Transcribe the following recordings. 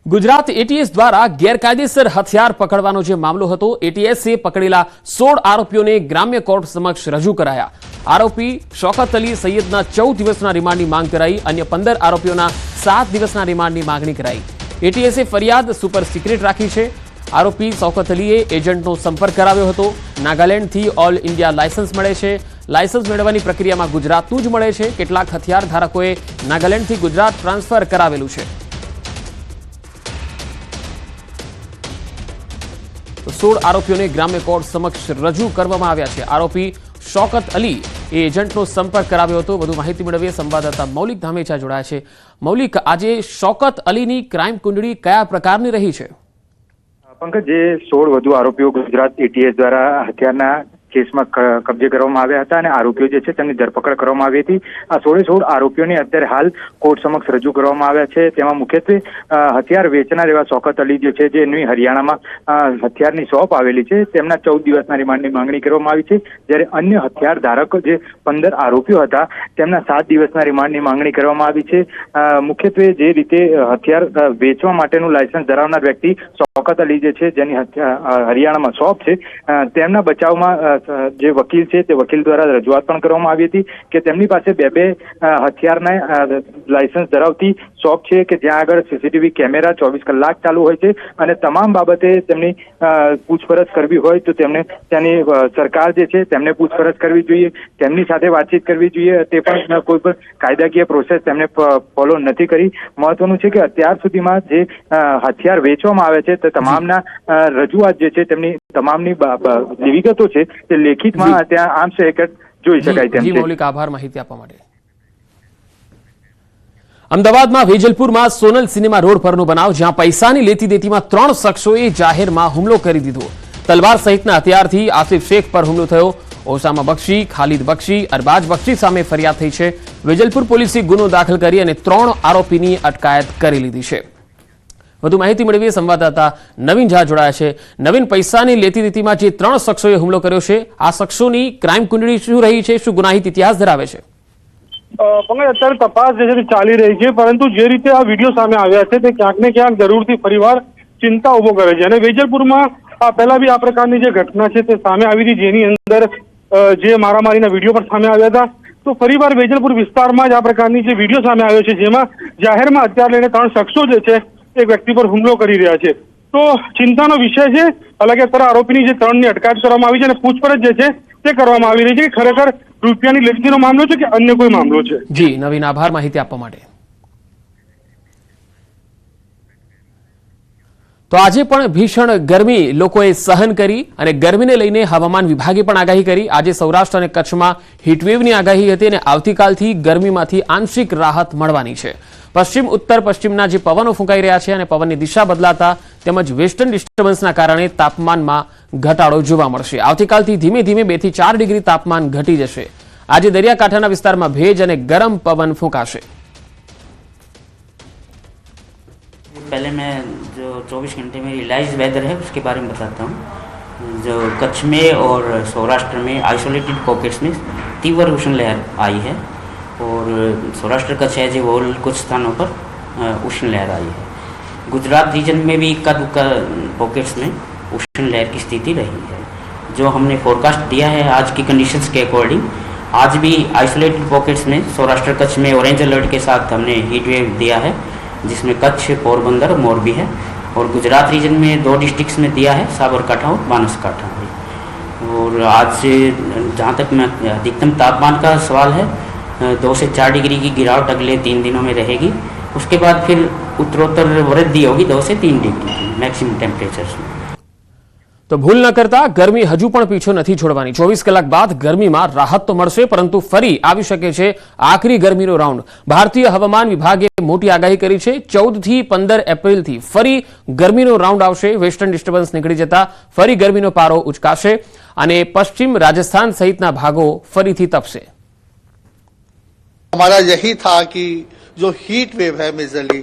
Gujarat ATS દ્વારા ગેરકાયદેસર હથિયાર પકડવાનો જે મામલો હતો, એટીએસે પકડેલા 16 આરોપીઓને ગ્રામ્ય કોર્ટ સમક્ષ રજૂ કરાયા. આરોપી શૌકત અલી સૈયદના 14 દિવસના રિમાન્ડની માંગ કરાઈ. અન્ય 15 આરોપીઓના 7 દિવસના રિમાન્ડની માંગણી કરાઈ. એટીએસે ફરિયાદ સુપર સિક્રેટ રાખી છે. આરોપી શૌકત અલીએ એજન્ટનો સંપર્ક કરાવ્યો હતો. નાગાલેન્ડથી ઓલ ઇન્ડિયા લાયસન્સ મળે છે. લાયસન્સ મેળવવાની પ્રક્રિયામાં ગુજરાતનું જ મળે છે. કેટલાક હથિયાર ધારકોએ નાગાલેન્ડથી ગુજરાત ટ્રાન્સફર કરાવેલું છે. 16 આરોપીઓને ગ્રામ્ય કોર્ટ સમક્ષ રજૂ કરવામાં આવ્યા છે. આરોપી શૌકત અલી એ એજન્ટનો સંપર્ક કરાવ્યો હતો. વધુ માહિતી મેળવીએ સંવાદદાતા મૌલિક ધામેચા જોડાયા છે. મૌલિક, આજે શૌકત અલીની ક્રાઇમ કુંડળી કયા પ્રકારની રહી છે? પંકજ, જે 16 વધુ આરોપીઓ ગુજરાત એટીએસ દ્વારા હથિયારના કેસમાં કબજે કરવામાં આવ્યા હતા અને આરોપીઓ જે છે તેમની ધરપકડ કરવામાં આવી હતી. આ 16 આરોપીઓને અત્યારે હાલ કોર્ટ સમક્ષ રજૂ કરવામાં આવ્યા છે. તેમાં મુખ્યત્વે હથિયાર વેચનાર એવા શૌકત અલી જે છે, જેની હરિયાણામાં હથિયારની શોપ આવેલી છે, તેમના 14 દિવસના રિમાન્ડની માંગણી કરવામાં આવી છે. જ્યારે અન્ય હથિયાર ધારકો જે 15 આરોપીઓ હતા તેમના 7 દિવસના રિમાન્ડની માંગણી કરવામાં આવી છે. મુખ્યત્વે જે રીતે હથિયાર વેચવા માટેનું લાયસન્સ ધરાવનાર વ્યક્તિ શૌકત અલી જે છે, જેની હરિયાણામાં શોપ છે, તેમના બચાવમાં જે વકીલ છે તે વકીલ દ્વારા રજૂઆત પણ કરવામાં આવી હતી કે તેમની પાસે બે હથિયારના લાયસન્સ ધરાવતી શોપ છે કે જ્યાં આગળ સીસીટીવી કેમેરા 24 કલાક ચાલુ હોય છે અને તમામ બાબતે તેમની પૂછપરછ કરવી હોય તો તેમને ત્યાંની સરકાર જે છે તેમને પૂછપરછ કરવી જોઈએ, તેમની સાથે વાતચીત કરવી જોઈએ. તે પણ કોઈ પણ કાયદાકીય પ્રોસેસ તેમને ફોલો નથી કરી. મહત્વનું છે કે અત્યાર સુધીમાં જે હથિયાર વેચવામાં આવે છે તે તમામના રજૂઆત જે છે તેમની તમામની વિગતો છે તે લેખિતમાં ત્યાં આર્મ્સ એક્ટ જોઈ શકાય તેમ છે. મૌલિક, આભાર માહિતી આપવા માટે. અમદાવાદમાં વેજલપુરમાં સોનલ સિનેમા રોડ પરનો બનાવ, જ્યાં પૈસાની લેતી દેતીમાં 3 શખ્સોએ જાહેરમાં હુમલો કરી દીધો. તલવાર સહિતના હથિયારથી આસિફ શેખ પર હુમલો થયો. ઓસામા બક્ષી, ખાલિદ બક્ષી, અરબાજ બક્ષી સામે ફરિયાદ થઈ છે. વેજલપુર પોલીસે ગુનો દાખલ કરી અને 3 આરોપીની અટકાયત કરી લીધી છે. વધુ માહિતી મેળવીએ સંવાદદાતા નવીન ઝા જોડાયા છે. નવીન, પૈસાની લેતી દેતીમાં જે 3 શખ્સોએ હુમલો કર્યો છે, આ શખ્સોની ક્રાઇમ કુંડળી શું રહી છે? શું ગુનાહિત ઇતિહાસ ધરાવે છે? પંકજ, અત્યારે તપાસ જે છે ચાલી રહી છે, પરંતુ જે રીતે આ વિડીયો સામે આવ્યા છે તે ક્યાંક ને ક્યાંક જરૂરથી ફરીવાર ચિંતા ઉભો કરે છે. અને વેજલપુરમાં પહેલા બી આ પ્રકારની જે ઘટના છે તે સામે આવી હતી, જેની અંદર જે મારામારીના વિડીયો પણ સામે આવ્યા હતા. તો ફરીવાર વેજલપુર વિસ્તારમાં જ આ પ્રકારની જે વિડીયો સામે આવ્યો છે, જેમાં જાહેરમાં હથિયાર લઈને 3 શખ્સો જે છે એક વ્યક્તિ પર હુમલો કરી રહ્યા છે. તો ચિંતાનો વિષય છે. હાલાકી અત્યારે આરોપીની જે 3ની અટકાયત કરવામાં આવી છે અને પૂછપરછ જે છે તે કરવામાં આવી રહી છે કે ખરેખર રૂપિયાની લેતીનો મામલો છે કે અન્ય કોઈ મામલો છે. જી નવીન, આભાર માહિતી આપવા માટે. તો આજે પણ ભીષણ ગરમી લોકોએ સહન કરી અને ગરમીને લઈને હવામાન વિભાગે પણ આગાહી કરી. આજે સૌરાષ્ટ્ર અને કચ્છમાં હીટવેવની આગાહી હતી અને આવતીકાલથી ગરમીમાંથી આંશિક રાહત મળવાની છે. પશ્ચિમ ઉત્તર પશ્ચિમના જે પવનો ફૂંકાઈ રહ્યા છે અને પવનની દિશા બદલાતા તેમજ વેસ્ટર્ન ડિસ્ટર્બન્સના કારણે તાપમાનમાં ઘટાડો જોવા મળશે. આવતીકાલથી ધીમે ધીમે 2 થી 4 ડિગ્રી તાપમાન ઘટી જશે. આજે દરિયાકાંઠાના વિસ્તારમાં ભેજ અને ગરમ પવન ફૂંકાશે. पहले मैं जो 24 घंटे में रियलाइज वेदर है उसके बारे में बताता हूँ. जो कच्छ में और सौराष्ट्र में आइसोलेटेड पॉकेट्स में तीव्र उष्ण लहर आई है और सौराष्ट्र कच्छ है जो और कुछ स्थानों पर उष्ण लहर आई है. गुजरात रीजन में भी इक्का दुक्का पॉकेट्स में उष्ण लहर की स्थिति रही है. जो हमने फोरकास्ट दिया है आज की कंडीशंस के अकॉर्डिंग, आज भी आइसोलेटेड पॉकेट्स में सौराष्ट्र कच्छ में ऑरेंज अलर्ट के साथ हमने हीट वेव दिया है, जिसमें कच्छ, पोरबंदर और मोरबी है. और गुजरात रीजन में 2 डिस्ट्रिक्ट्स में दिया है, साबरकांठा और बनासकांठा. और आज से जहाँ तक मैं अधिकतम तापमान का सवाल है, 2 से 4 डिग्री की गिरावट अगले 3 दिनों में रहेगी. उसके बाद फिर उत्तरोत्तर वृद्धि होगी 2 से 3 डिग्री की मैक्सिमम टेम्परेचर्स में. તો ભૂલ ન કરતા ગરમી હજુ પણ પીછો નથી છોડવાની. 24 કલાક બાદ ગરમીમાં રાહત તો મળશે, પરંતુ ફરી આવી શકે છે આખરી ગરમીનો રાઉન્ડ. ભારતીય હવામાન વિભાગે મોટી આગાહી કરી છે. 14 થી 15 એપ્રિલથી ફરી ગરમીનો રાઉન્ડ આવશે. વેસ્ટર્ન ડિસ્ટર્બન્સ નીકળી જતા ફરી ગરમીનો પારો ઉચકાશે અને પશ્ચિમ રાજસ્થાન સહિતના ભાગો ફરીથી તપશે. हमारा यही था कि जो हीट वेव है मेजरली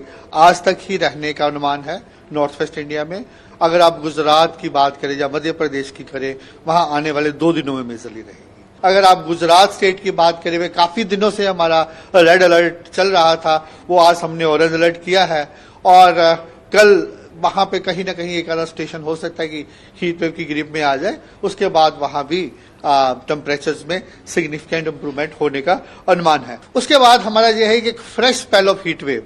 आज तक ही रहने का अनुमान है नॉर्थ वेस्ट इंडिया में. अगर आप गुजरात की बात करें या मध्य प्रदेश की करें, वहां आने वाले 2 दिनों में मेजरली रहेगी. अगर आप गुजरात स्टेट की बात करें, वे काफी दिनों से हमारा रेड अलर्ट चल रहा था, वो आज हमने ऑरेंज अलर्ट किया है. और कल वहां पे कहीं ना कहीं एक आधा स्टेशन हो सकता है कि हीट वेव की ग्रिप में आ जाए, उसके बाद वहां भी टेम्परेचर्स में सिग्निफिकेंट इंप्रूवमेंट होने का अनुमान है। उसके बाद हमारा यह है कि एक fresh spell of heat wave,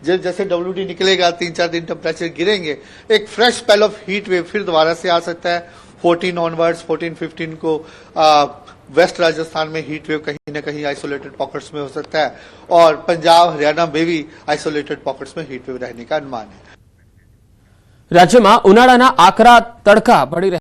जैसे WD निकलेगा 3-4 दिन टेम्परेचर गिरेंगे, एक fresh spell of heat wave फिर दोबारा से आ सकता है 14 ऑनवर्ड्स, 14-15 को वेस्ट राजस्थान में हीट वेव कहीं ना कहीं आइसोलेटेड पॉकेट्स में हो सकता है, और पंजाब हरियाणा में भी आइसोलेटेड पॉकेट्स में हीट वेव रहने का अनुमान है। રાજ્યમાં ઉનાળાના આકરા તડકા પડી રહ્યા